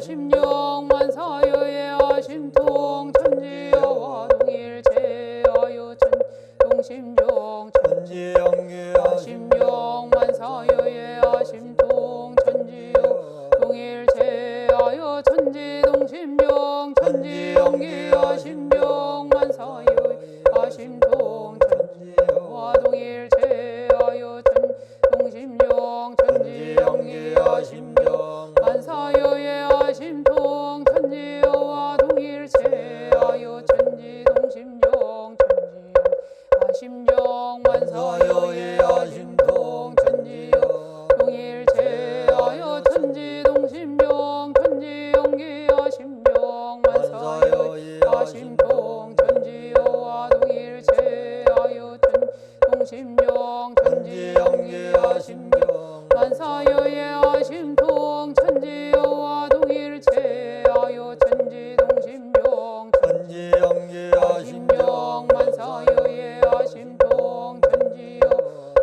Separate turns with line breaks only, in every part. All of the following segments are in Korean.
심령 만사여의 아심통 천지여와 동일체하여 천동심정
천지영계
아심령 만사여의 아심통 천지여 동일체하여 천지동심정 천지영계 아심령 만사여의 아심통 천지여와 동일체하여 천동심정 천지영계 아심령 만사여의 아심통 천지여와 동일체하여 천지동심정 천지여 아심정 만사여의 아심통 천지여 동일체하여 천지동심정 천지영계 아심정 만사여의 아심통 천지여와 동일체하여 천동심정 천지영계 아심정 만사여의 아심통 천지여와 동일체하여 천지동심정
천지영계
아심정 만사여의 아심통 천지여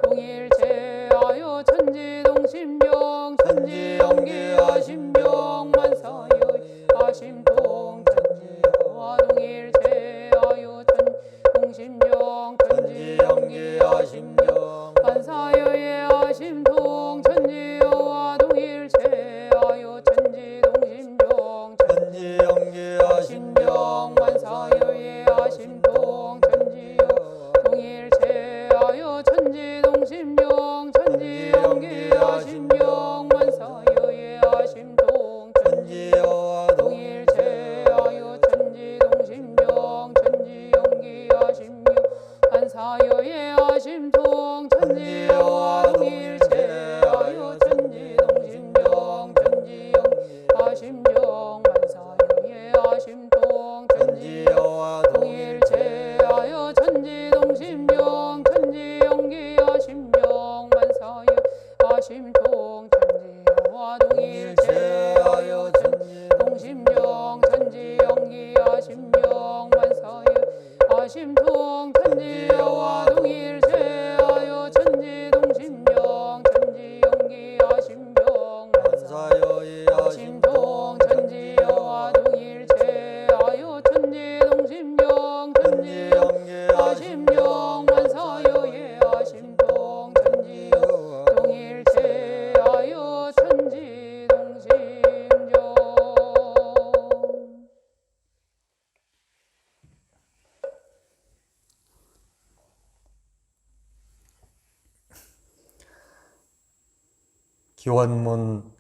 동일체하여 천지동심정 천지영계 아심정 만사여의 아심통 천지여와 동일체하여 천동심정 천지영계 아심정 만사여의 아심통 천지여와 동일체하여 천지동심정
천지영계
아심정 만사여의 아심통 천지여 동일체하여 천지동심정 천지영계 아심정 만사여의 아심통
천지여와
동일체하여 천지동심정 천지영계 아심여 만사여의 아심통 천지여와 동일체하여 천지동심정 천지영계 아심정 만사여의 아심통 천지여와 동일체하여 천지동심정 천지영계 아심정 만사여 아심통 천지여와 동일체하여 천지동심정 천지영계 아심정 만사여 아심통 천지여와 동일체하여 천지동심정 천지영계 아심정
만사여의
아심통 천지여와 동일체하여 천지동심정 천지영계 아심정 만사여의 아심통 천지여 동일체하여 천지동심정.
기원문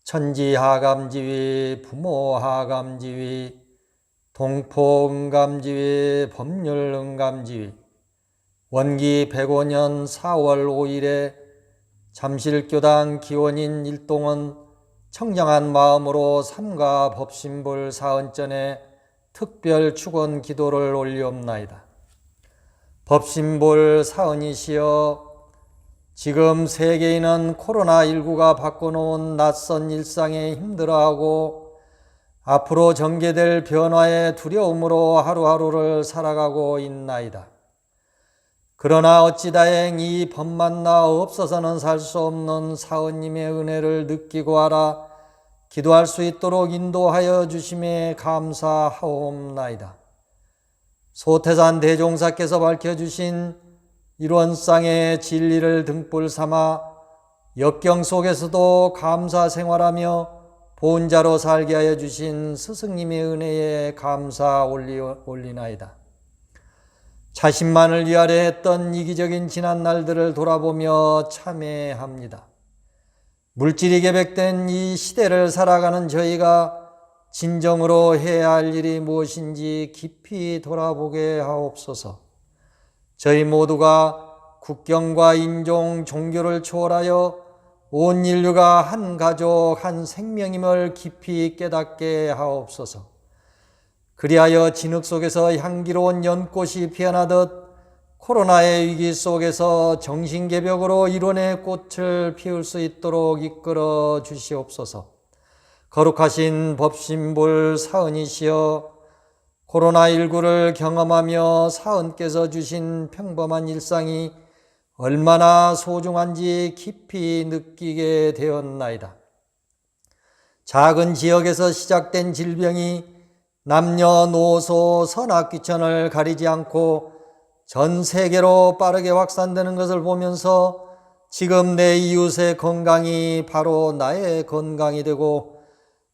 천지하감지위 부모하감지위 동포응감지위 법률응감지위 원기 105년 4월 5일에 잠실교당 기원인 일동은 청정한 마음으로 삼가 법신불 사언전에 특별 축원 기도를 올리옵나이다. 법신불 사언이시여, 지금 세계인은 코로나19가 바꿔놓은 낯선 일상에 힘들어하고 앞으로 전개될 변화의 두려움으로 하루하루를 살아가고 있나이다. 그러나 어찌 다행 이 법만나 없어서는 살 수 없는 사언님의 은혜를 느끼고 알아 기도할 수 있도록 인도하여 주심에 감사하옵나이다. 소태산 대종사께서 밝혀주신 일원상의 진리를 등불 삼아 역경 속에서도 감사 생활하며 보은자로 살게 하여 주신 스승님의 은혜에 감사 올리나이다. 자신만을 위하려 했던 이기적인 지난 날들을 돌아보며 참회합니다. 물질이 계백된 이 시대를 살아가는 저희가 진정으로 해야 할 일이 무엇인지 깊이 돌아보게 하옵소서. 저희 모두가 국경과 인종, 종교를 초월하여 온 인류가 한 가족, 한 생명임을 깊이 깨닫게 하옵소서. 그리하여 진흙 속에서 향기로운 연꽃이 피어나듯 코로나의 위기 속에서 정신개벽으로 이론의 꽃을 피울 수 있도록 이끌어 주시옵소서. 거룩하신 법신불 사은이시여, 코로나19를 경험하며 사은께서 주신 평범한 일상이 얼마나 소중한지 깊이 느끼게 되었나이다. 작은 지역에서 시작된 질병이 남녀노소 선악귀천을 가리지 않고 전 세계로 빠르게 확산되는 것을 보면서 지금 내 이웃의 건강이 바로 나의 건강이 되고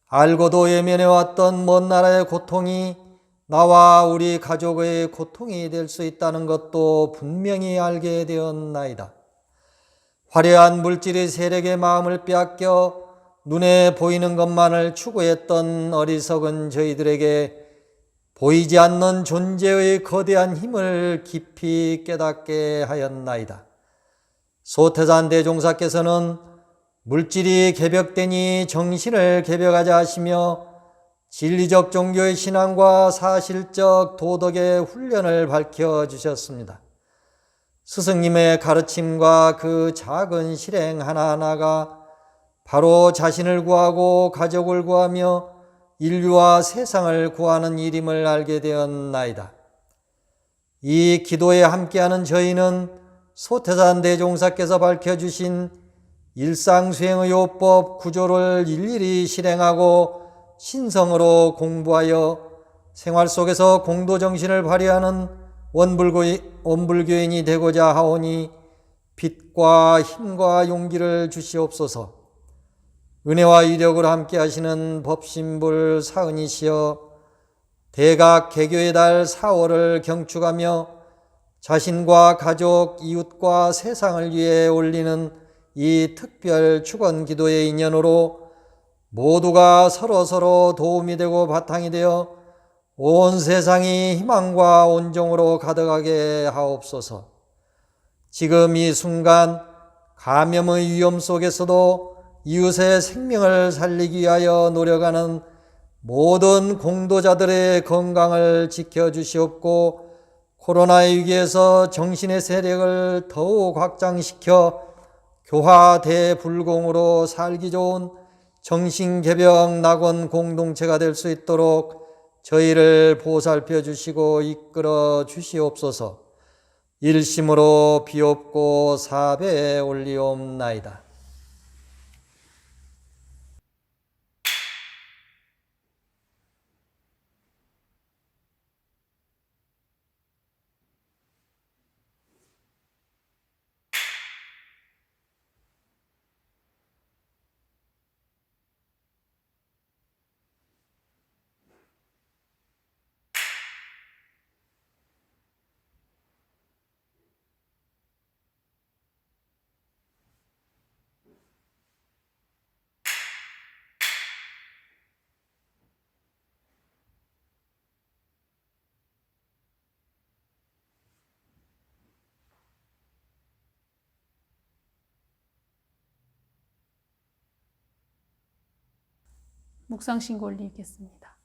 알고도 외면해왔던 먼 나라의 고통이 나와 우리 가족의 고통이 될 수 있다는 것도 분명히 알게 되었나이다. 화려한 물질의 세력의 마음을 빼앗겨 눈에 보이는 것만을 추구했던 어리석은 저희들에게 보이지 않는 존재의 거대한 힘을 깊이 깨닫게 하였나이다. 소태산 대종사께서는 물질이 개벽되니 정신을 개벽하자 하시며 진리적 종교의 신앙과 사실적 도덕의 훈련을 밝혀주셨습니다. 스승님의 가르침과 그 작은 실행 하나하나가 바로 자신을 구하고 가족을 구하며 인류와 세상을 구하는 일임을 알게 되었나이다. 이 기도에 함께하는 저희는 소태산 대종사께서 밝혀주신 일상수행의 요법 구조를 일일이 실행하고 신성으로 공부하여 생활 속에서 공도정신을 발휘하는 원불교인이 되고자 하오니 빛과 힘과 용기를 주시옵소서. 은혜와 위력으로 함께 하시는 법신불 사은이시여 대각 개교의 달 4월을 경축하며 자신과 가족, 이웃과 세상을 위해 올리는 이 특별 축원 기도의 인연으로 모두가 서로 도움이 되고 바탕이 되어 온 세상이 희망과 온정으로 가득하게 하옵소서. 지금 이 순간 감염의 위험 속에서도 이웃의 생명을 살리기 위하여 노력하는 모든 공도자들의 건강을 지켜주시옵고 코로나의 위기에서 정신의 세력을 더욱 확장시켜 교화 대불공으로 살기 좋은 정신개벽 낙원 공동체가 될 수 있도록 저희를 보살펴 주시고 이끌어 주시옵소서. 일심으로 비옵고 사배에 올리옵나이다.
묵상 신고 올리겠습니다.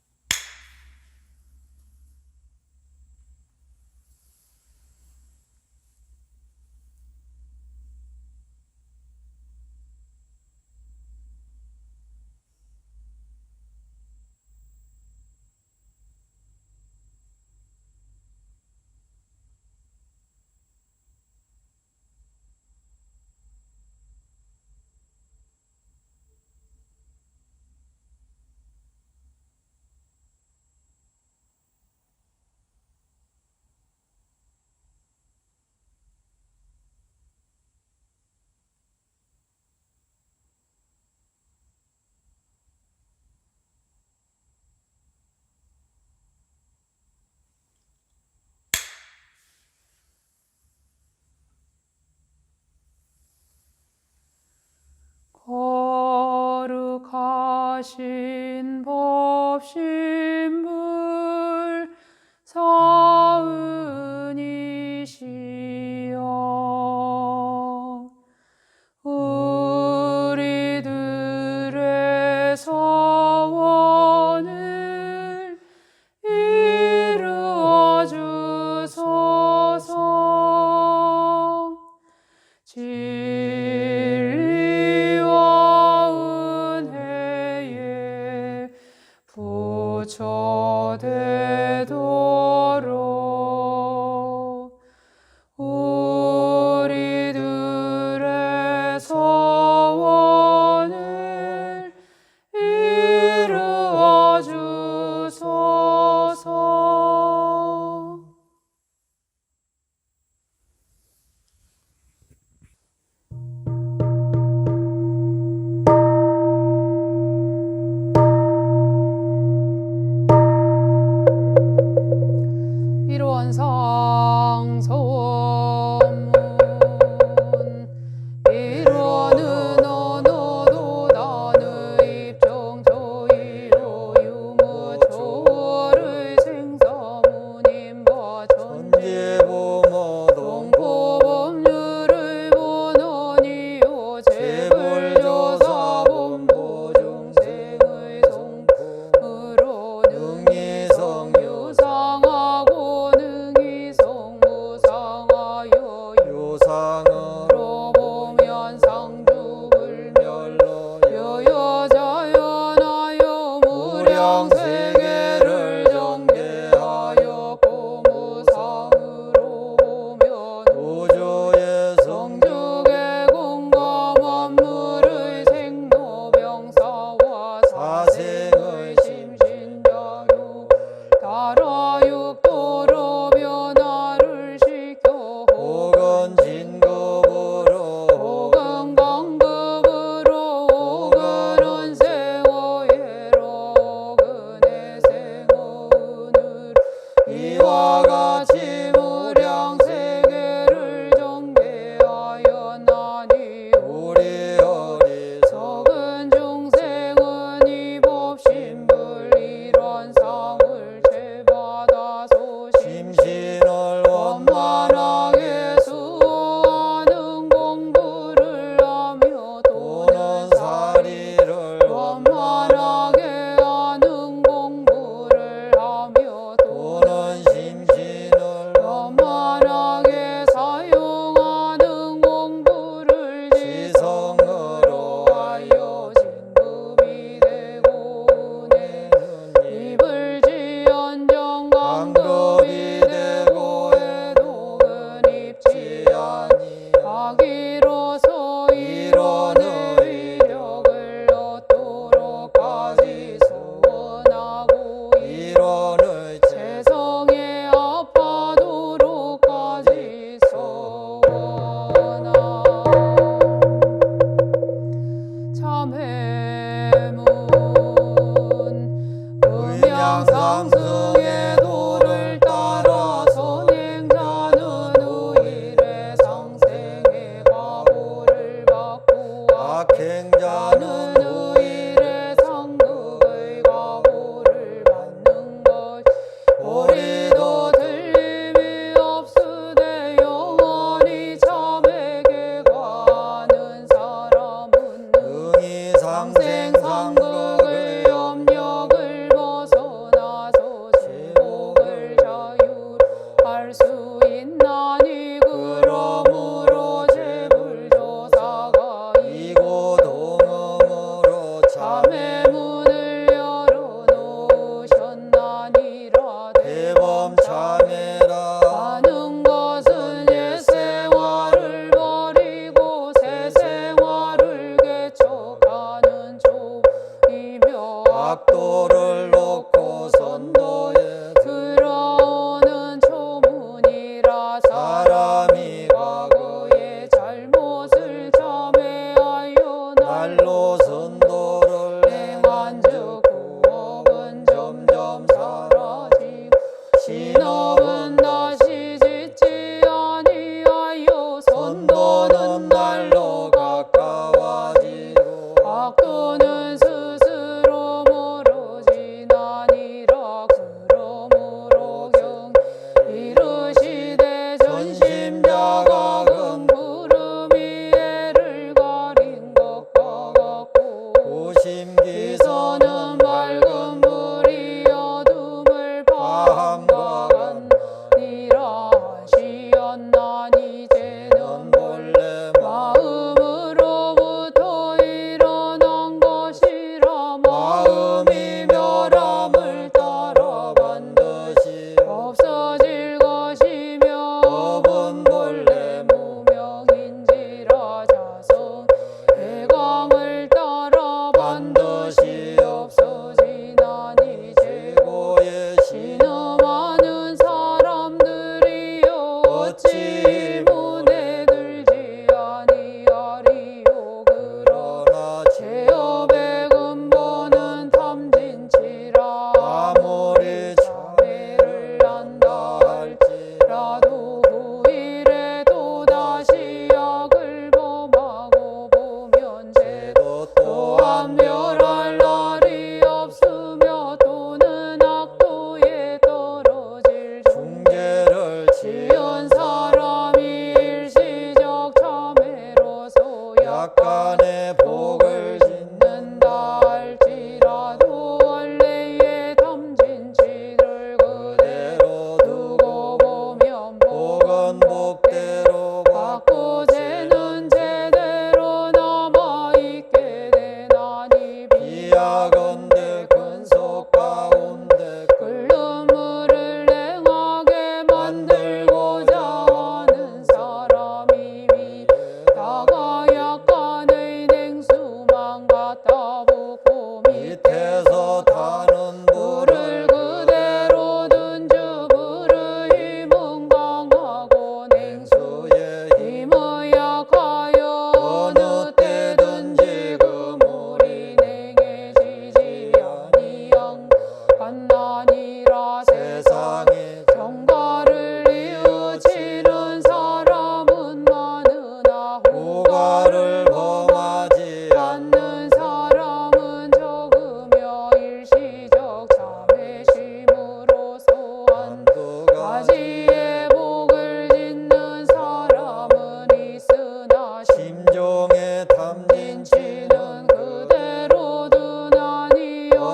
거룩하신 법신불 사은이시여 우리들의 소원을 이루어 주소서. 진리와 은혜에 부처되도록 우리들의 소원을 이루어
자생의
심신자유 따라 육도로 변화를 시켜
혹은 진급으로
혹은 강급으로 혹은 은생어예로 혹은 해생어은을 이와 같이 무량 세계를 정계하였나니
우리 어리석은
적은 중생은 이 법신불 이런 상을 제받아서
심신을
원만하게 수호하는 공부를 하며
또는 사리를
원만하게 하는 공부를 하며
또는 심신을
원만하게 사용하는 공부를
지성으로
하여 진급이 되고 내 입을 지연정 강급이 되고 해도 근입지 하기로서 이론의 위력을 얻도록까지 소원하고
이론의
세상에 아파도록까지 소원하 참회문 음양상승의 도를 따라 선행자는 의일의 상생의 과보를 받고
악행자는
나는 의일의 상극의 과보를 받는 것 우리도 틀림이 없으되 영원히 참에게 관하는 사람은
응이 상생
상극의 염력을 벗어나서 제복을 자유할 수 있나니 그러므로 제불조사가
이고 동음으로
참의 문을 열어놓으셨나니라
대범 참회라
하는 것은 옛 생활을 버리고 새 생활을 개척하는 조이며
악도를 놓고 선도에
들어오는 초문이라 사람이 과거의 잘못을 참회하여
날로 선도를
행한즉 구업은 점점 사라지고 신업은 다시 짓지 아니하여 선도는 날로 가까워지고 악도는 스스로 멀어지니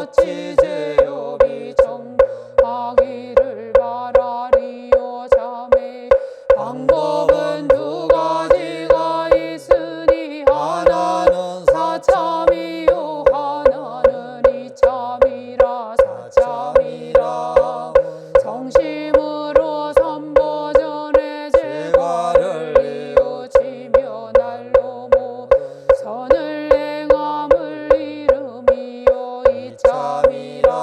어찌 제협이 정하기를 바라리요 자매 방법은 두 가지가 있으니 하나는 사참이요 하나는 이참이라 사참이라 정심으로 삼보전에 제과를 이어지며 날로 선을 행함을 이름이요 이참이라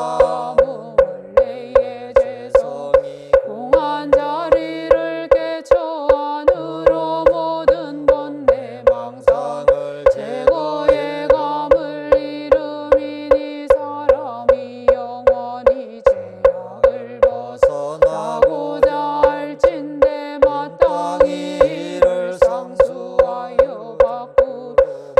원래의 재성이 공한 자리를 깨쳐 안으로 모든 번뇌 망상을 제거해 감을 이름이니 사람이 영원히 죄악을 벗어나고자 할진대 마땅히 이를 상수하여 바꾸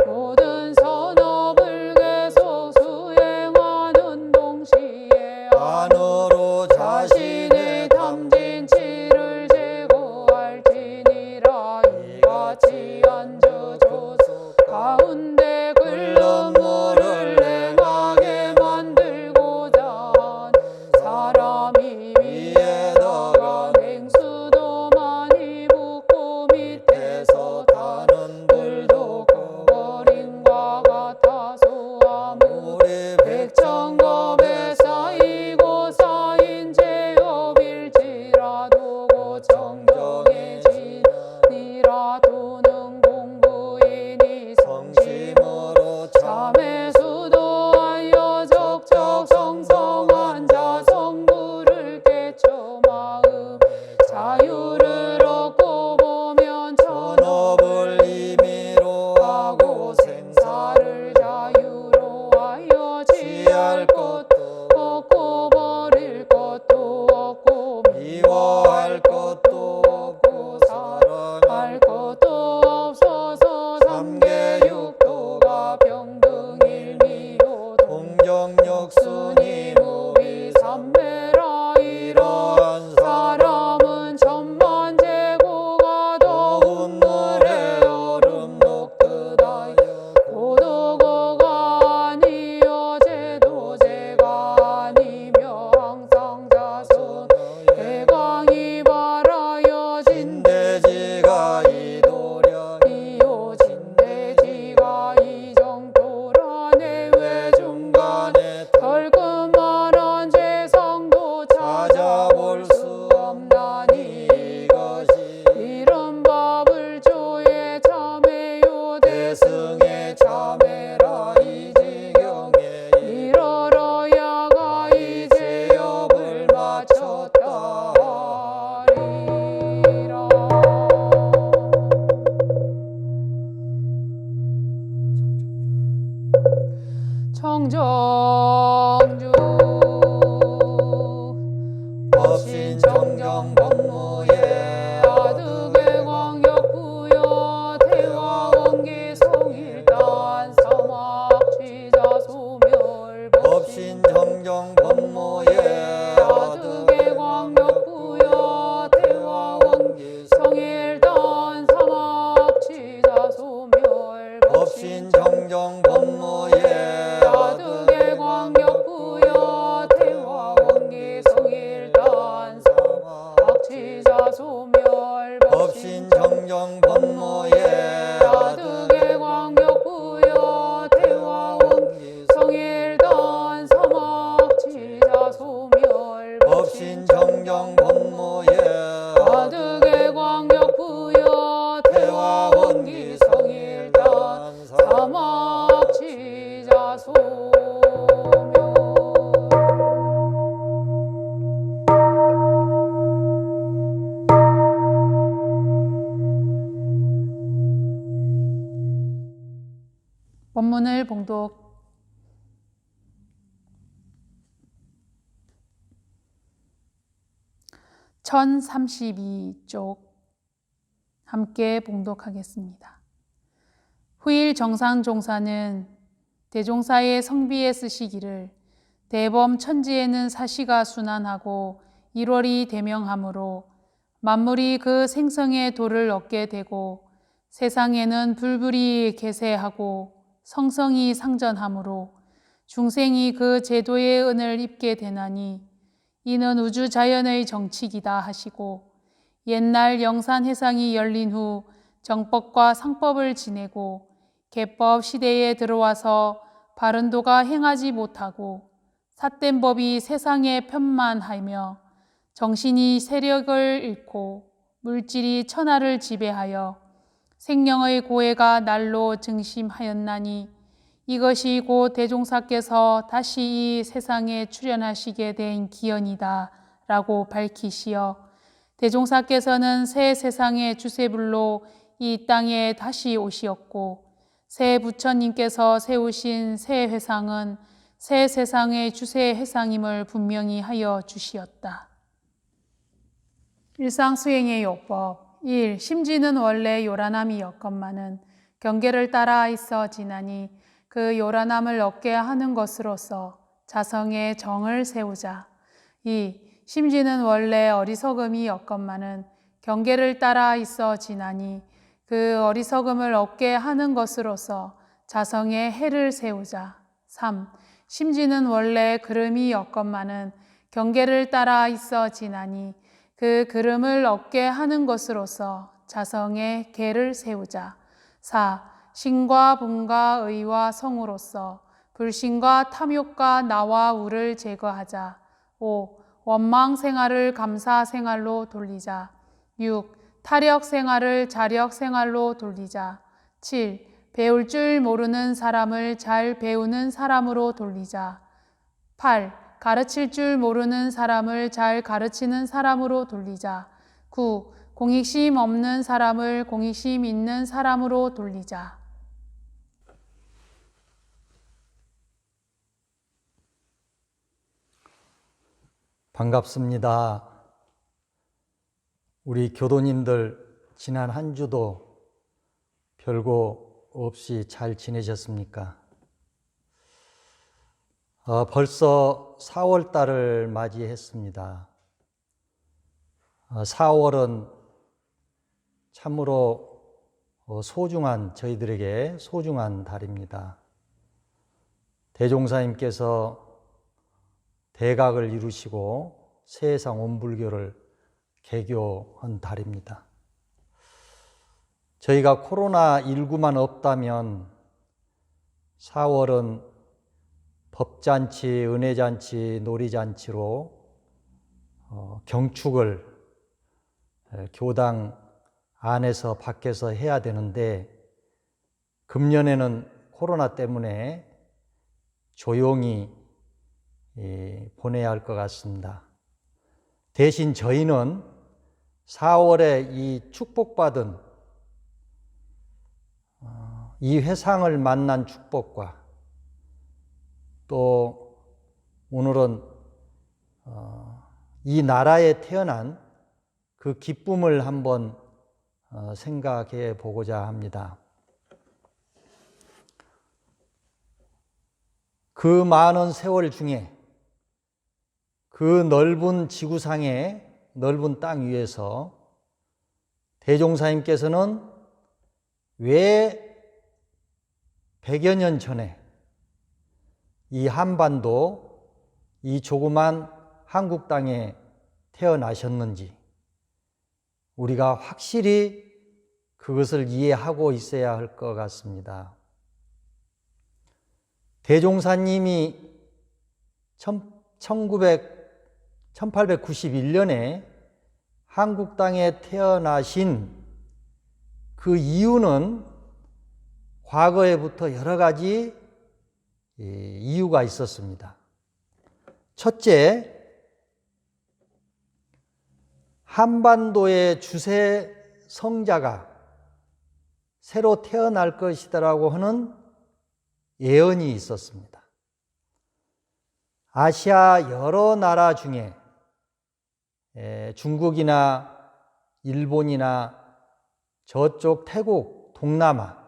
모든 선업을 계속 수행하는 동시에 안으로 자신의 탐진치를 제거할지니라 이같이 앉아줘서 가운데 끓는 물을 행하게 만들고자 한 사람이 위에다가 냉수도 많이 붓고 밑에서 타는 불도 꺼버림과 같아서 아무리 백천겁에 쌓이고 쌓인 제업일지라도 고정정해지니라도는 공부이니 성심으로 참회 수도하여 적적 성성한 자성부를 깨쳐 마음 자유를 얻고 보면 천업을 임의로 하고 생사를 자유로 하여 취할 것도 없고 버릴 것도 없고 미워할 것도 없고 사랑할 것도 없어서 삼계육도가 병등일미요 동정역순이 무비삼매라 이러한 사람은 천만 제고가 더운 물에 얼음 녹듯하여 고도고가 아니여 제도제가 아니며 항상 자선 해광이 바라여 진대지가 이도량 이요 진대지가 이정도라 내외 중간에 털끝만한 재성도 찾아볼 수 없나니 이것이 이런 법을 조에 참회요 대승에 참회라 이 지경에 이르러야가 이 제업을 마쳤다 하리라. 청정주 법신 청정 법무에 아득의 광역부여 대화원기 성일단 사막취자 소멸
법신 정정 법무에
아득의 광역부여 대화원기 성일단 사막취자 소멸
법신 정정 법무에
아득의 광역부여 대화원기 성일단 사막취자 소멸
법신 정정 법무에
아득의 광역부여 대화원기 성일단 사막취자 소멸
법신 정정 법무에
아득의 광역부여 대화원기 성일단 사막취자 소멸. 본문을 봉독. (1032쪽) 함께 봉독하겠습니다. 후일 정상종사는 대종사의 성비에 쓰시기를 대범 천지에는 사시가 순환하고 일월이 대명하므로 만물이 그 생성의 도를 얻게 되고 세상에는 불불이 계세하고 성성이 상전하므로 중생이 그 제도의 은을 입게 되나니 이는 우주 자연의 정칙이다 하시고 옛날 영산해상이 열린 후 정법과 상법을 지내고 계법 시대에 들어와서 바른도가 행하지 못하고 삿된 법이 세상에 편만하며 정신이 세력을 잃고 물질이 천하를 지배하여 생명의 고해가 날로 증심하였나니 이것이 곧 대종사께서 다시 이 세상에 출현하시게 된 기연이다 라고 밝히시어 대종사께서는 새 세상의 주세불로 이 땅에 다시 오시었고 새 부처님께서 세우신 새 회상은 새 세상의 주세 회상임을 분명히 하여 주시었다. 일상수행의 요법 1. 심지는 원래 요란함이었건만은 경계를 따라 있어 지나니 그 요란함을 얻게 하는 것으로서 자성의 정을 세우자. 2. 심지는 원래 어리석음이었건만은 경계를 따라 있어 지나니 그 어리석음을 얻게 하는 것으로서 자성의 해를 세우자. 3. 심지는 원래 그름이었건만은 경계를 따라 있어 지나니 그 그름을 얻게 하는 것으로서 자성의 계를 세우자. 4. 신과 분과 의와 성으로서 불신과 탐욕과 나와 우를 제거하자. 5. 원망 생활을 감사 생활로 돌리자. 6. 타력 생활을 자력 생활로 돌리자. 7. 배울 줄 모르는 사람을 잘 배우는 사람으로 돌리자. 8. 가르칠 줄 모르는 사람을 잘 가르치는 사람으로 돌리자. 9. 공익심 없는 사람을 공익심 있는 사람으로 돌리자.
반갑습니다. 우리 교도님들 지난 한 주도 별거 없이 잘 지내셨습니까? 벌써 4월 달을 맞이했습니다. 4월은 참으로 저희들에게 소중한 달입니다. 대종사님께서 대각을 이루시고 세상 온 불교를 개교한 달입니다. 저희가 코로나19만 없다면 4월은 법잔치, 은혜잔치, 놀이잔치로 경축을 교당 안에서 밖에서 해야 되는데 금년에는 코로나 때문에 조용히 보내야 할 것 같습니다. 대신 저희는 4월에 이 축복받은 이 회상을 만난 축복과 또 오늘은 이 나라에 태어난 그 기쁨을 한번 생각해 보고자 합니다. 그 많은 세월 중에 그 넓은 지구상의 넓은 땅 위에서 대종사님께서는 왜 100여 년 전에 이 한반도, 이 조그만 한국 땅에 태어나셨는지 우리가 확실히 그것을 이해하고 있어야 할 것 같습니다. 대종사님이 1891년에 한국 땅에 태어나신 그 이유는 과거에부터 여러 가지 이유가 있었습니다. 첫째, 한반도의 주세 성자가 새로 태어날 것이라고 하는 예언이 있었습니다. 아시아 여러 나라 중에 중국이나 일본이나 저쪽 태국, 동남아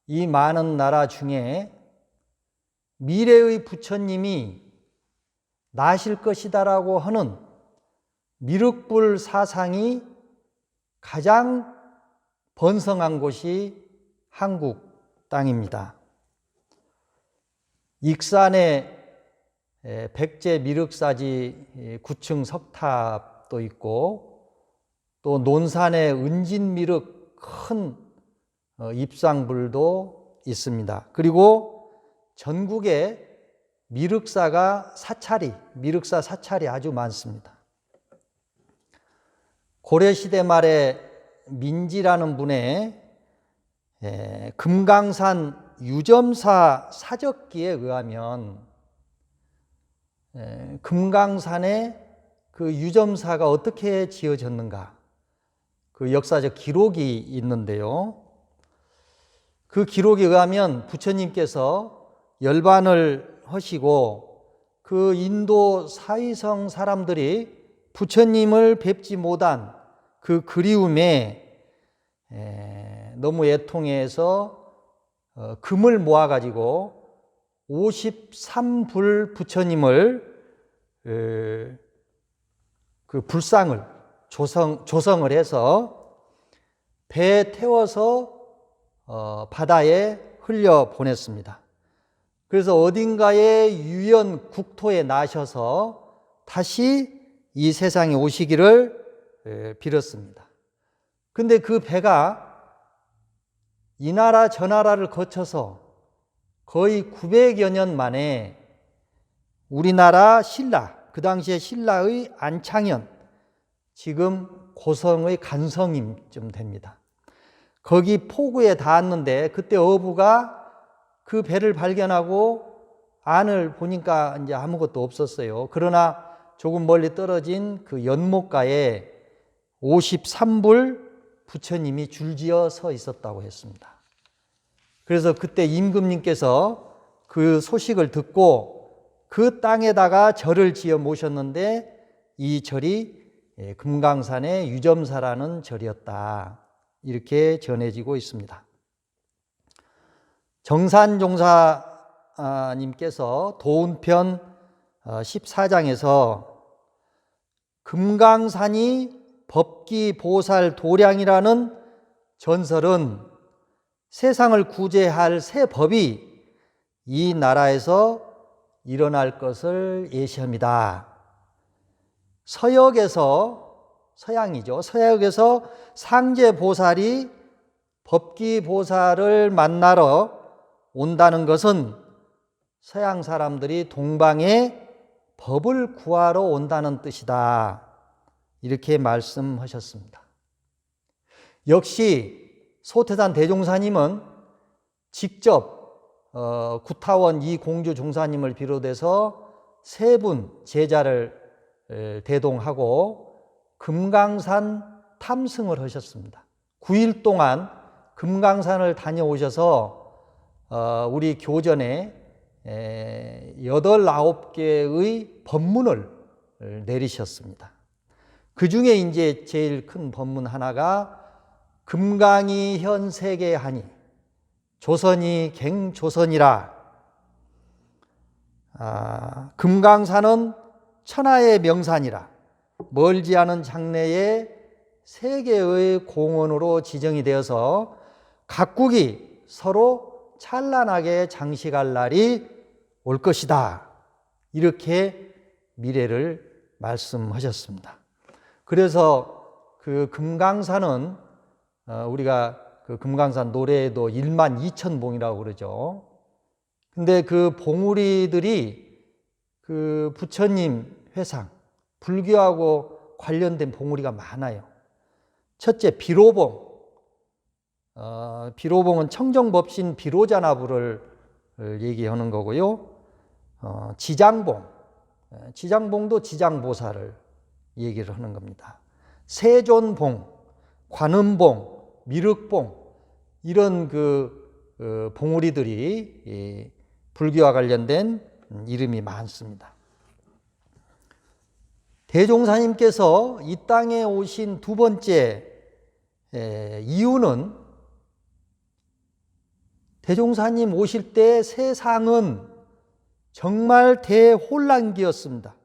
이 많은 나라 중에 미래의 부처님이 나실 것이다라고 하는 미륵불 사상이 가장 번성한 곳이 한국 땅입니다. 익산에 백제 미륵사지 9층 석탑도 있고, 또 논산에 은진미륵 큰 입상불도 있습니다. 그리고 전국에 미륵사 사찰이 아주 많습니다. 고려시대 말에 민지라는 분의 금강산 유점사 사적기에 의하면 금강산에 그 유점사가 어떻게 지어졌는가, 그 역사적 기록이 있는데요. 그 기록에 의하면 부처님께서 열반을 하시고 그 인도 사위성 사람들이 부처님을 뵙지 못한 그 그리움에 너무 애통해서 금을 모아가지고 53불 부처님을 그 불상을 조성을 해서 배에 태워서 바다에 흘려 보냈습니다. 그래서 어딘가에 유연 국토에 나셔서 다시 이 세상에 오시기를 빌었습니다. 근데 그 배가 이 나라 저 나라를 거쳐서 거의 900여 년 만에 우리나라 신라, 그 당시에 신라의 안창현, 지금 고성의 간성임쯤 됩니다. 거기 포구에 닿았는데 그때 어부가 그 배를 발견하고 안을 보니까 이제 아무것도 없었어요. 그러나 조금 멀리 떨어진 그 연못가에 53불 부처님이 줄지어 서 있었다고 했습니다. 그래서 그때 임금님께서 그 소식을 듣고 그 땅에다가 절을 지어 모셨는데 이 절이 금강산의 유점사라는 절이었다, 이렇게 전해지고 있습니다. 정산종사님께서 도운편 14장에서 금강산이 법기보살 도량이라는 전설은 세상을 구제할 새 법이 이 나라에서 일어날 것을 예시합니다. 서양이죠. 서역에서 상제보살이 법기보살을 만나러 온다는 것은 서양 사람들이 동방에 법을 구하러 온다는 뜻이다, 이렇게 말씀하셨습니다. 역시 소태산 대종사님은 직접 구타원 이공주 종사님을 비롯해서 세 분 제자를 대동하고 금강산 탐승을 하셨습니다. 9일 동안 금강산을 다녀오셔서 우리 교전에 8, 9개의 법문을 내리셨습니다. 그 중에 이제 제일 큰 법문 하나가 금강이 현 세계하니 조선이 갱조선이라. 금강산은 천하의 명산이라. 멀지 않은 장래에 세계의 공원으로 지정이 되어서 각국이 서로 찬란하게 장식할 날이 올 것이다, 이렇게 미래를 말씀하셨습니다. 그래서 그 금강산은 우리가 그 금강산 노래에도 12,000봉이라고 그러죠. 근데 그 봉우리들이 그 부처님 회상, 불교하고 관련된 봉우리가 많아요. 첫째, 비로봉. 비로봉은 청정법신 비로자나부를 얘기하는 거고요. 지장봉. 지장봉도 지장보살을 얘기를 하는 겁니다. 세존봉, 관음봉, 미륵봉, 이런 그 봉우리들이 불교와 관련된 이름이 많습니다. 대종사님께서 이 땅에 오신 두 번째 이유는, 대종사님 오실 때 세상은 정말 대혼란기였습니다.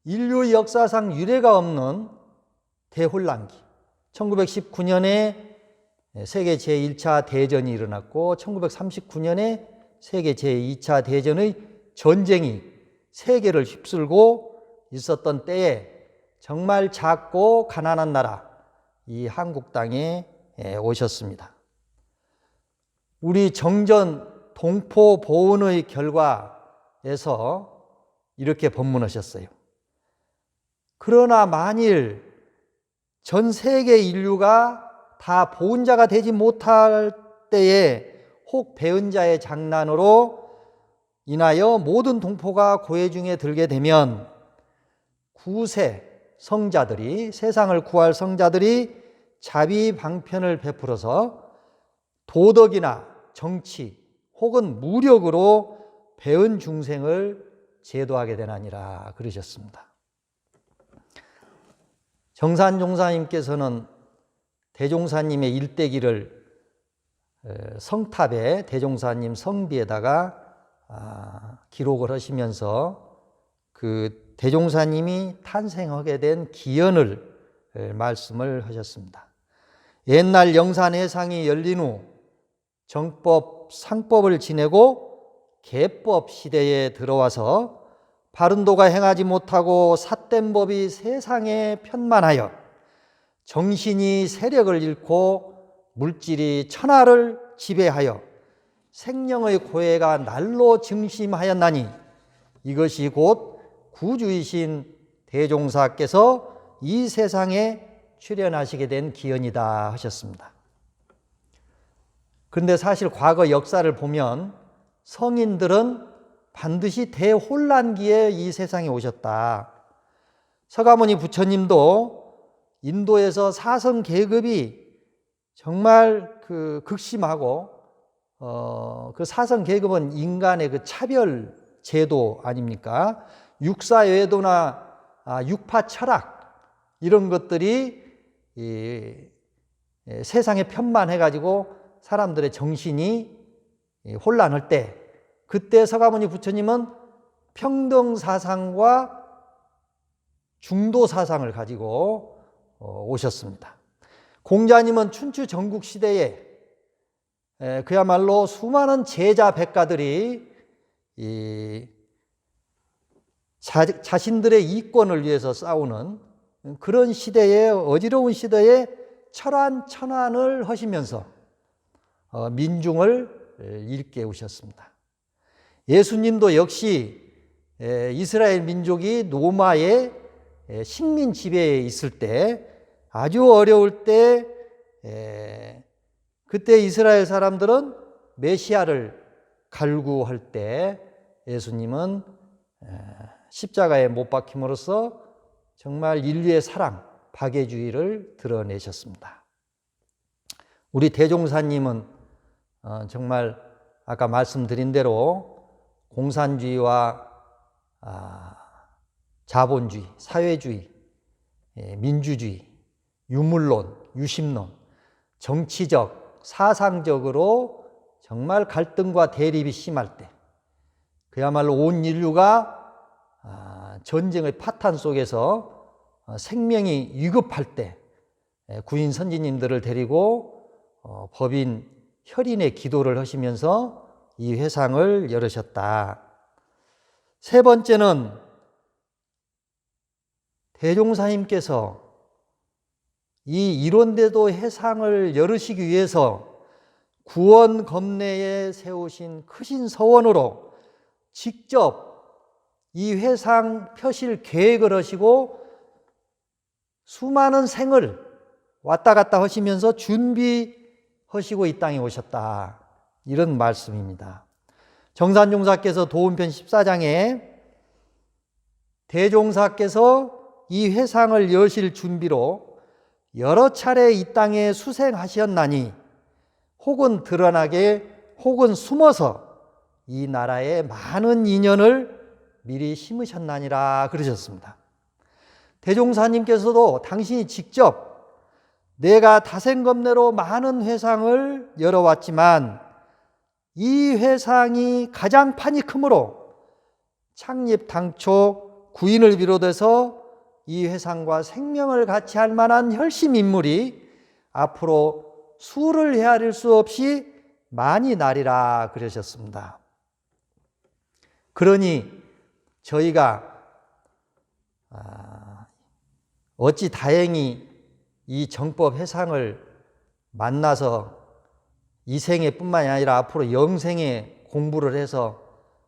인류 역사상 유례가 없는 대혼란기. 1919년에 세계 제1차 대전이 일어났고 1939년에 세계 제2차 대전의 전쟁이 세계를 휩쓸고 있었던 때에 정말 작고 가난한 나라, 이 한국 땅에 오셨습니다. 우리 정전 동포 보훈의 결과에서 이렇게 법문하셨어요. 그러나 만일 전 세계 인류가 다 보훈자가 되지 못할 때에 혹 배은 자의 장난으로 인하여 모든 동포가 고해 중에 들게 되면 구세 성자들이, 세상을 구할 성자들이 자비 방편을 베풀어서 도덕이나 정치 혹은 무력으로 배은 중생을 제도하게 되나니라 그러셨습니다. 정산 종사님께서는 대종사님의 일대기를 성탑에 대종사님 성비에다가 기록을 하시면서 그 대종사님이 탄생하게 된 기원을 말씀을 하셨습니다. 옛날 영산해상이 열린 후 정법, 상법을 지내고 계법 시대에 들어와서 바른도가 행하지 못하고 삿된 법이 세상에 편만하여 정신이 세력을 잃고 물질이 천하를 지배하여 생명의 고해가 날로 증심하였나니 이것이 곧 구주이신 대종사께서 이 세상에 출현하시게 된 기원이다 하셨습니다. 그런데 사실 과거 역사를 보면 성인들은 반드시 대혼란기에 이 세상에 오셨다. 서가모니 부처님도 인도에서 사성 계급이 정말 극심하고 그 사성 계급은 인간의 그 차별 제도 아닙니까? 육사외도나 육파 철학 이런 것들이 세상에 편만해 가지고 사람들의 정신이 혼란할 때, 그때 서가모니 부처님은 평등 사상과 중도 사상을 가지고 오셨습니다. 공자님은 춘추 전국 시대에 그야말로 수많은 제자 백가들이 자신들의 이권을 위해서 싸우는 그런 시대에, 어지러운 시대에 철환천환을 하시면서 민중을 일깨우셨습니다. 예수님도 역시 이스라엘 민족이 로마의 식민 지배에 있을 때, 아주 어려울 때, 그때 이스라엘 사람들은 메시아를 갈구할 때 예수님은 십자가에 못 박힘으로써 정말 인류의 사랑, 박애주의를 드러내셨습니다. 우리 대종사님은 정말 아까 말씀드린 대로 공산주의와 자본주의, 사회주의, 민주주의, 유물론, 유심론, 정치적, 사상적으로 정말 갈등과 대립이 심할 때, 그야말로 온 인류가 전쟁의 파탄 속에서 생명이 위급할 때 구인 선지님들을 데리고 법인 혈인의 기도를 하시면서 이 회상을 열으셨다. 세 번째는 대종사님께서 이 이론대도 회상을 열으시기 위해서 구원 검내에 세우신 크신 서원으로 직접 이 회상 펴실 계획을 하시고 수많은 생을 왔다 갔다 하시면서 준비하시고 이 땅에 오셨다. 이런 말씀입니다. 정산종사께서 도운편 14장에 대종사께서 이 회상을 여실 준비로 여러 차례 이 땅에 수생하셨나니 혹은 드러나게 혹은 숨어서 이 나라에 많은 인연을 미리 심으셨나니라 그러셨습니다. 대종사님께서도 당신이 직접 내가 다생검내로 많은 회상을 열어왔지만 이 회상이 가장 판이 크므로 창립 당초 구인을 비롯해서 이 회상과 생명을 같이 할 만한 혈심 인물이 앞으로 수를 헤아릴 수 없이 많이 나리라 그러셨습니다. 그러니 저희가 어찌 다행히 이 정법 회상을 만나서 이 생애뿐만이 아니라 앞으로 영생에 공부를 해서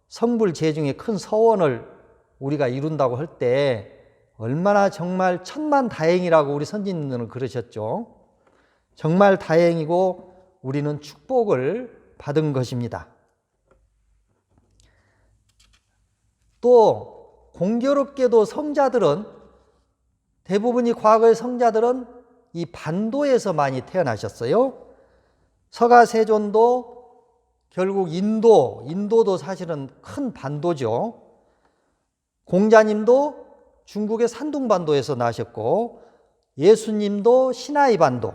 성불 제중의 큰 서원을 우리가 이룬다고 할 때 얼마나 정말 천만 다행이라고 우리 선진님들은 그러셨죠. 정말 다행이고 우리는 축복을 받은 것입니다. 또 공교롭게도 성자들은 대부분이 과거의 성자들은 이 반도에서 많이 태어나셨어요. 서가세존도 결국 인도도 사실은 큰 반도죠. 공자님도 중국의 산둥반도에서 나셨고, 예수님도 시나이 반도,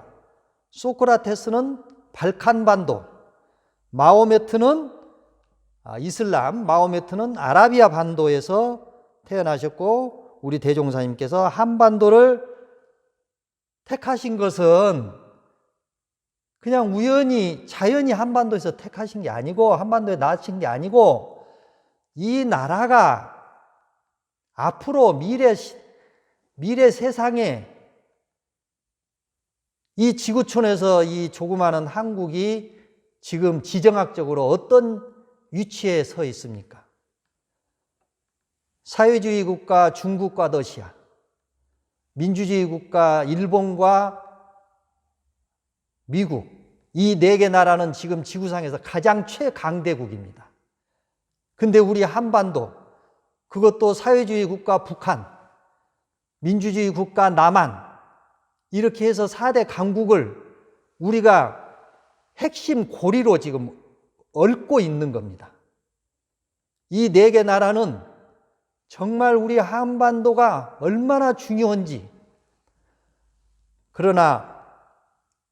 소크라테스는 발칸반도, 마호메트는 이슬람, 마호메트는 아라비아 반도에서 태어나셨고, 우리 대종사님께서 한반도를 택하신 것은 그냥 우연히 자연히 한반도에서 택하신 게 아니고, 한반도에 낳으신 게 아니고, 이 나라가 앞으로 미래 세상에 이 지구촌에서 이 조그마한 한국이 지금 지정학적으로 어떤 위치에 서 있습니까? 사회주의 국가 중국과 러시아, 민주주의 국가 일본과 미국, 이 네 개 나라는 지금 지구상에서 가장 최강대국입니다. 근데 우리 한반도, 그것도 사회주의 국가 북한, 민주주의 국가 남한, 이렇게 해서 4대 강국을 우리가 핵심 고리로 지금 얽고 있는 겁니다. 이 네 개 나라는 정말 우리 한반도가 얼마나 중요한지. 그러나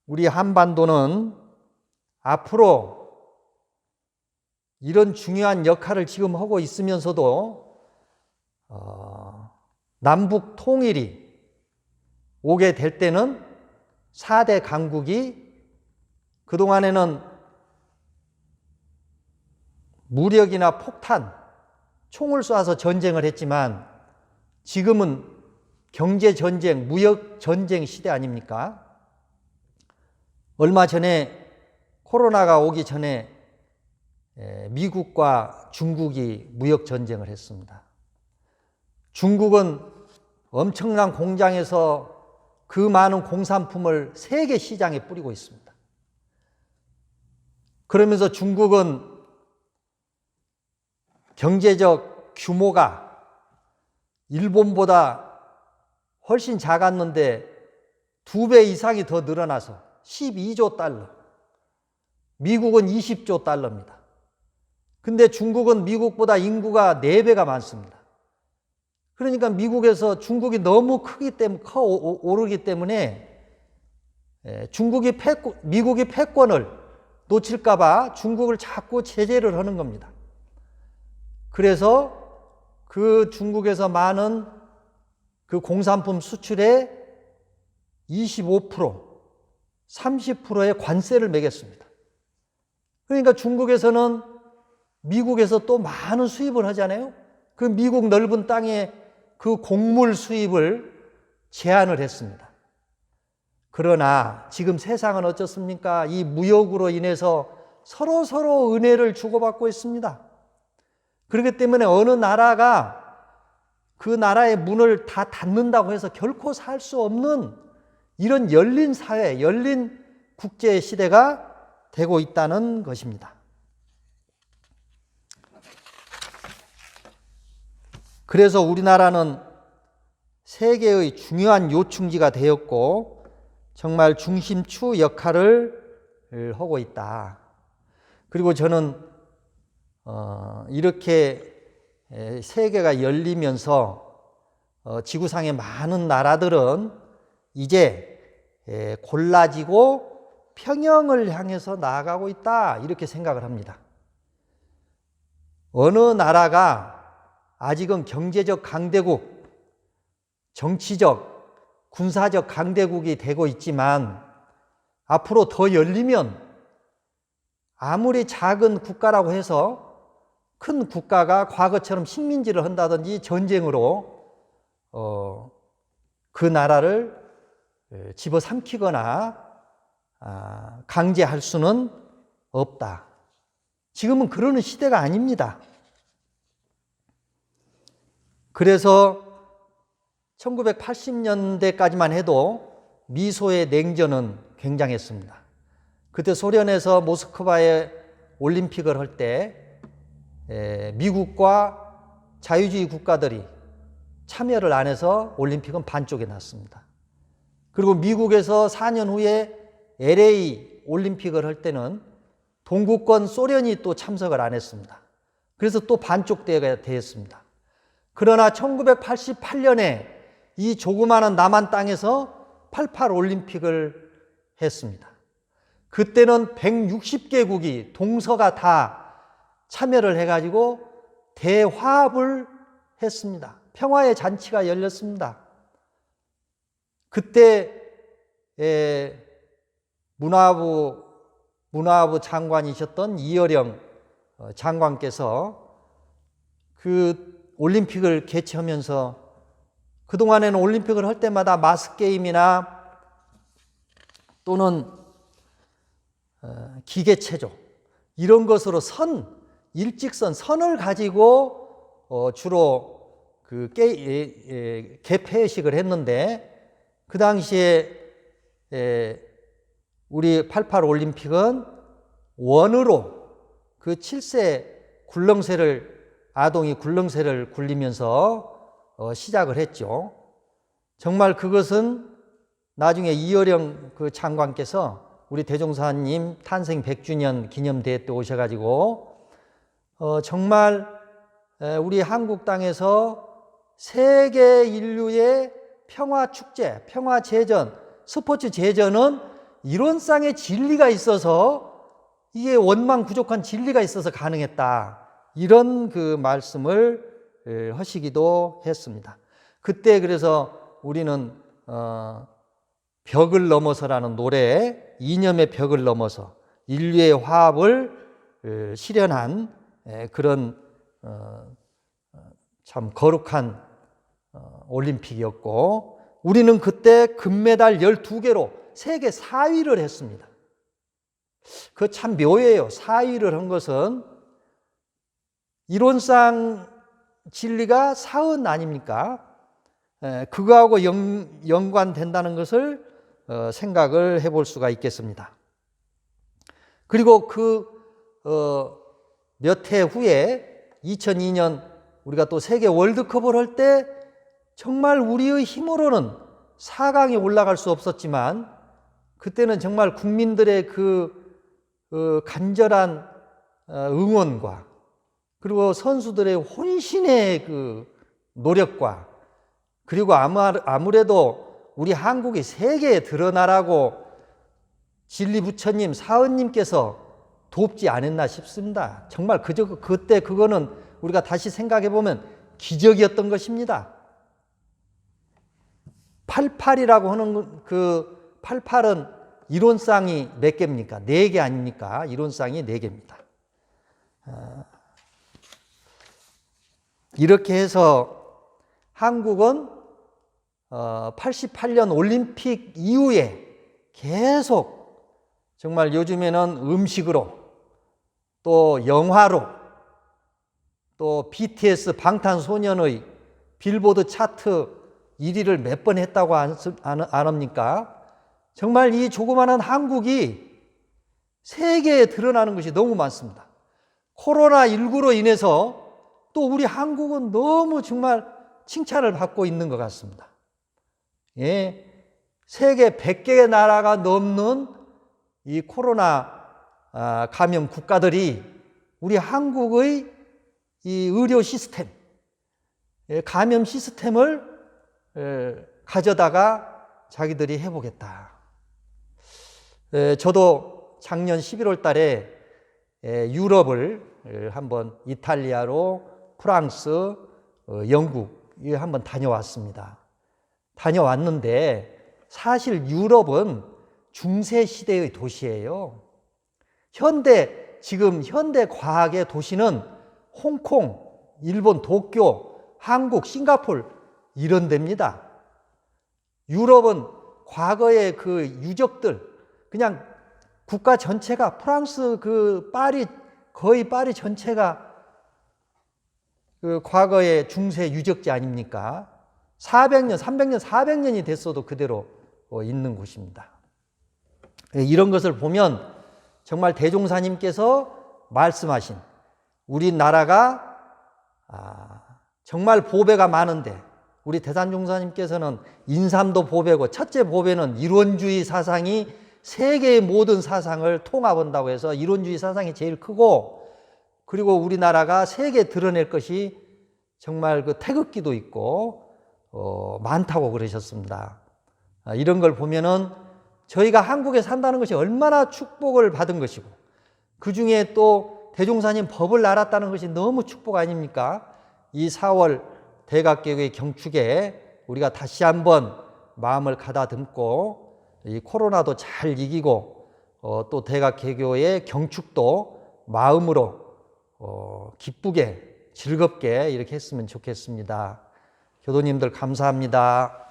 우리 한반도는 앞으로 이런 중요한 역할을 지금 하고 있으면서도 남북 통일이 오게 될 때는 4대 강국이 그동안에는 무력이나 폭탄, 총을 쏴서 전쟁을 했지만 지금은 경제전쟁, 무역전쟁 시대 아닙니까? 얼마 전에 코로나가 오기 전에 미국과 중국이 무역전쟁을 했습니다. 중국은 엄청난 공장에서 그 많은 공산품을 세계 시장에 뿌리고 있습니다. 그러면서 중국은 경제적 규모가 일본보다 훨씬 작았는데 2배 이상이 더 늘어나서 12조 달러, 미국은 20조 달러입니다. 근데 중국은 미국보다 인구가 4배가 많습니다. 그러니까 미국에서 중국이 너무 오르기 때문에 미국이 패권을 놓칠까봐 중국을 자꾸 제재를 하는 겁니다. 그래서 그 중국에서 많은 그 공산품 수출에 25%, 30%의 관세를 매겼습니다. 그러니까 중국에서는 미국에서 또 많은 수입을 하잖아요. 그 미국 넓은 땅에 그 곡물 수입을 제한을 했습니다. 그러나 지금 세상은 어떻습니까? 이 무역으로 인해서 서로 은혜를 주고받고 있습니다. 그렇기 때문에 어느 나라가 그 나라의 문을 다 닫는다고 해서 결코 살 수 없는 이런 열린 사회, 열린 국제 시대가 되고 있다는 것입니다. 그래서 우리나라는 세계의 중요한 요충지가 되었고 정말 중심추 역할을 하고 있다. 그리고 저는 이렇게 세계가 열리면서 지구상의 많은 나라들은 이제 골라지고 평형을 향해서 나아가고 있다, 이렇게 생각을 합니다. 어느 나라가 아직은 경제적 강대국, 정치적, 군사적 강대국이 되고 있지만 앞으로 더 열리면 아무리 작은 국가라고 해서 큰 국가가 과거처럼 식민지를 한다든지 전쟁으로 그 나라를 집어삼키거나 강제할 수는 없다. 지금은 그러는 시대가 아닙니다. 그래서 1980년대까지만 해도 미소의 냉전은 굉장했습니다. 그때 소련에서 모스크바에 올림픽을 할 때 미국과 자유주의 국가들이 참여를 안 해서 올림픽은 반쪽에 났습니다. 그리고 미국에서 4년 후에 LA 올림픽을 할 때는 동구권 소련이 또 참석을 안 했습니다. 그래서 또 반쪽대가 되었습니다. 그러나 1988년에 이 조그마한 남한 땅에서 88 올림픽을 했습니다. 그때는 160개국이 동서가 다 참여를 해가지고 대화합을 했습니다. 평화의 잔치가 열렸습니다. 그때 문화부 장관이셨던 이어령 장관께서 그 올림픽을 개최하면서 그동안에는 올림픽을 할 때마다 마스게임이나 또는 기계체조 이런 것으로 일직선을 가지고 주로 그 개폐식을 했는데 그 당시에 우리 88 올림픽은 원으로 그 7세 아동이 굴렁쇠를 굴리면서 시작을 했죠. 정말 그것은 나중에 이어령 그 장관께서 우리 대종사님 탄생 100주년 기념대회 때 오셔가지고 정말 우리 한국 땅에서 세계 인류의 평화 축제, 평화 제전, 스포츠 제전은 이론상의 진리가 있어서 이게 원망 부족한 진리가 있어서 가능했다. 이런 그 말씀을 하시기도 했습니다. 그때 그래서 우리는 벽을 넘어서라는 노래, 이념의 벽을 넘어서 인류의 화합을 실현한 그런 참 거룩한 올림픽이었고 우리는 그때 금메달 12개로 세계 4위를 했습니다. 그거 참 묘해요. 4위를 한 것은 이론상 진리가 사은 아닙니까? 그거하고 연관된다는 것을 생각을 해볼 수가 있겠습니다. 그리고 그 몇 해 후에 2002년 우리가 또 세계 월드컵을 할 때 정말 우리의 힘으로는 4강에 올라갈 수 없었지만 그때는 정말 국민들의 그 간절한 응원과 그리고 선수들의 혼신의 그 노력과 그리고 아무래도 우리 한국이 세계에 드러나라고 진리 부처님, 사은님께서 돕지 않았나 싶습니다. 정말 그때 그거는 우리가 다시 생각해 보면 기적이었던 것입니다. 88이라고 하는 그 88은 이론상이 몇 개입니까? 4개 아닙니까? 이론상이 4개입니다. 이렇게 해서 한국은 88년 올림픽 이후에 계속 정말 요즘에는 음식으로 또 영화로 또 BTS 방탄소년의 빌보드 차트 1위를 몇 번 했다고 안 합니까? 정말 이 조그마한 한국이 세계에 드러나는 것이 너무 많습니다. 코로나19로 인해서 또 우리 한국은 너무 정말 칭찬을 받고 있는 것 같습니다. 예, 세계 100개의 나라가 넘는 이 코로나 감염 국가들이 우리 한국의 이 의료 시스템, 감염 시스템을 가져다가 자기들이 해보겠다. 저도 작년 11월 달에 유럽을 한번 이탈리아로 프랑스, 영국에 한번 다녀왔습니다. 다녀왔는데 사실 유럽은 중세 시대의 도시예요. 지금 현대 과학의 도시는 홍콩, 일본 도쿄, 한국, 싱가포르 이런 데입니다. 유럽은 과거의 그 유적들, 그냥 국가 전체가 프랑스 그 파리, 거의 파리 전체가 그 과거의 중세 유적지 아닙니까? 400년, 300년, 400년이 됐어도 그대로 있는 곳입니다. 이런 것을 보면 정말 대종사님께서 말씀하신 우리나라가 정말 보배가 많은데, 우리 대산종사님께서는 인삼도 보배고, 첫째 보배는 이론주의 사상이 세계의 모든 사상을 통합한다고 해서 이론주의 사상이 제일 크고, 그리고 우리나라가 세계에 드러낼 것이 정말 그 태극기도 있고 많다고 그러셨습니다. 이런 걸 보면은 저희가 한국에 산다는 것이 얼마나 축복을 받은 것이고, 그 중에 또 대종사님 법을 알았다는 것이 너무 축복 아닙니까? 이 4월 대각개교의 경축에 우리가 다시 한번 마음을 가다듬고 이 코로나도 잘 이기고 또 대각개교의 경축도 마음으로 기쁘게 즐겁게 이렇게 했으면 좋겠습니다. 교도님들 감사합니다.